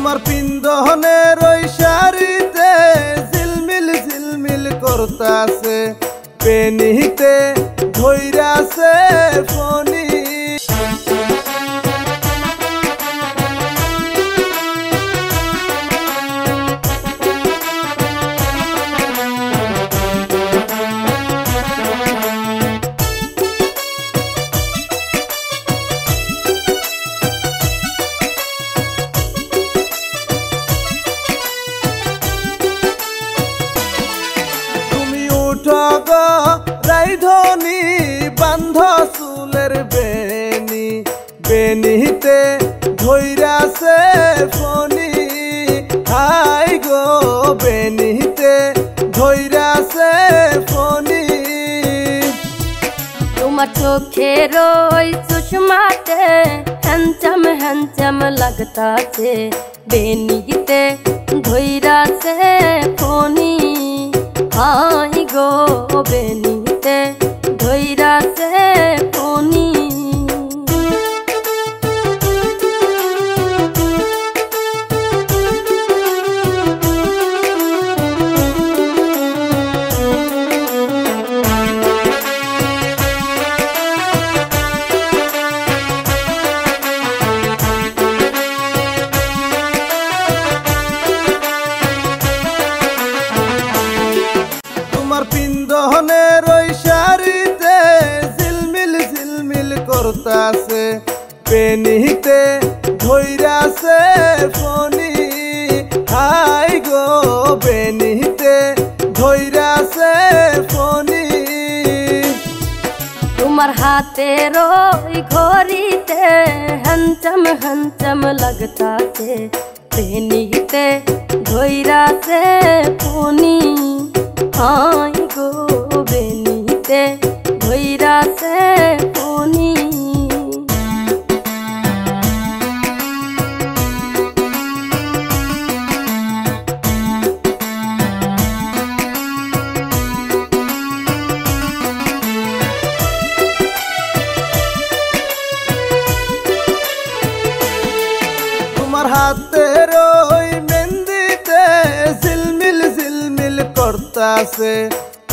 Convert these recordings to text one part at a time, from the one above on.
তোমার পিন্দনের ওই শাড়িতে ঝিলমিল ঝিলমিল করতাছে পেনিতে ধইরাছে ফনি। রাইধনি বান্ধ চুলের বেনি বেনিতে ধইরাছে ফনি। হাই গো বেনিতে ধইরাছে ফনি। তোমার চোখের ওই চশমাতে হ্যান্ডসাম হ্যান্ডসাম লাগতাছে বেনিতে ধইরাছে ফনি। হাই গো বেনিতে ধইরাছে ফনি। তোমার পিন্দনের ওই শাড়িতে ঝিলমিল ঝিলমিল করতাছে পেনিতে ধইরাছে ফনি। হাই গো বেনিতে ধইরাছে ফনি। তোমার হাতের ওই ঘড়িতে হ্যান্ডসাম হ্যান্ডসাম লাগতাছে বেনিতে ধইরাছে ফনি। হাই গো বেনিতে ধইরাছে ফনি। তোমার হাতের ওই মেহেন্দিতে ঝিলমিল ঝিলমিল করতাছে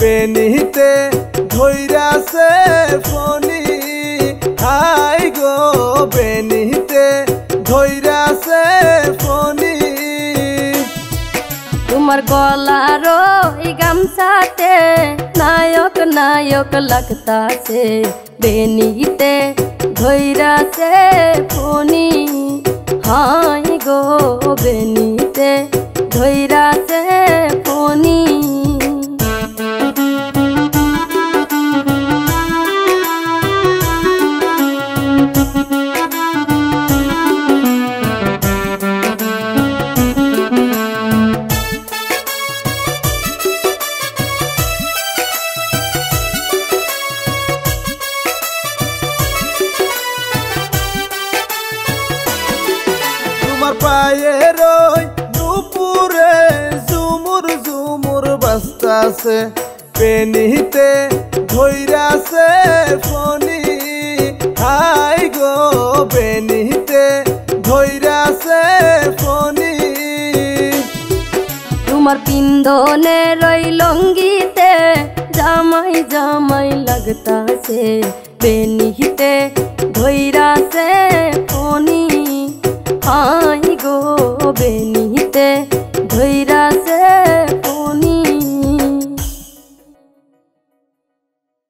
পেনিতে ধইরাছে ফনি। হাই গো বেনিতে ধইরাছে ফনি। তোমার গলার ওই গামছাতে নায়ক নায়ক লাগতাছে বেনিতে ধইরাছে ফনি। হাই গো বেনিতে ধইরাছে ফনি। তোমার পায়ের ওই নুপুরে ঝুমুর ঝুমুর বাজতাছে পেনিতে ধইরাছে ফনি। হাই গো বেনিতে ধইরাছে ফনি। তোমার পিন্দনের ওই লঙ্গিতে জামাই জামাই লাগতাছে বেনিতে ধইরাছে ফনি। হাই গো বেনিতে ধইরাছে